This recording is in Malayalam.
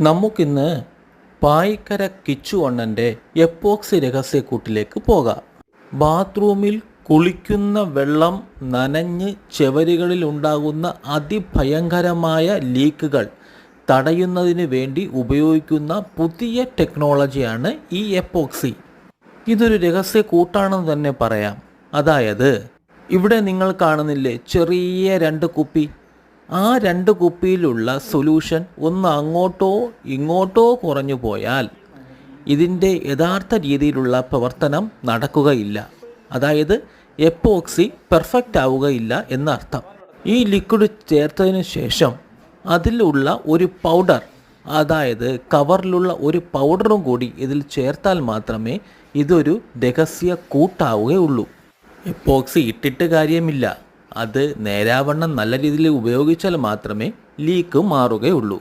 നമുക്കിന്ന് പായിക്കര കിച്ചു അണ്ണൻ്റെ എപ്പോക്സി രഹസ്യക്കൂട്ടിലേക്ക് പോകാം. ബാത്റൂമിൽ കുളിക്കുന്ന വെള്ളം നനഞ്ഞ് ചെവരുകളിൽ ഉണ്ടാകുന്ന അതിഭയങ്കരമായ ലീക്കുകൾ തടയുന്നതിന് വേണ്ടി ഉപയോഗിക്കുന്ന പുതിയ ടെക്നോളജിയാണ് ഈ എപ്പോക്സി. ഇതൊരു രഹസ്യക്കൂട്ടാണെന്ന് തന്നെ പറയാം. അതായത് ഇവിടെ നിങ്ങൾ കാണുന്നില്ലേ ചെറിയ രണ്ട് കുപ്പി, ആ രണ്ട് കുപ്പിയിലുള്ള സൊല്യൂഷൻ ഒന്ന് അങ്ങോട്ടോ ഇങ്ങോട്ടോ കുറഞ്ഞു പോയാൽ ഇതിൻ്റെ യഥാർത്ഥ രീതിയിലുള്ള പ്രവർത്തനം നടക്കുകയില്ല. അതായത് എപ്പോക്സി പെർഫെക്റ്റ് ആവുകയില്ല എന്നർത്ഥം. ഈ ലിക്വിഡ് ചേർത്തതിന് ശേഷം അതിലുള്ള ഒരു പൗഡർ, അതായത് കവറിലുള്ള ഒരു പൗഡറും കൂടി ഇതിൽ ചേർത്താൽ മാത്രമേ ഇതൊരു രഹസ്യ കൂട്ടാവുകയുള്ളൂ. എപ്പോക്സി ഇട്ടിട്ട് കാര്യമില്ല, അത് നേരാവണ്ണം നല്ല രീതിയിൽ ഉപയോഗിച്ചാൽ മാത്രമേ ലീക്ക് മാറുകയുള്ളൂ.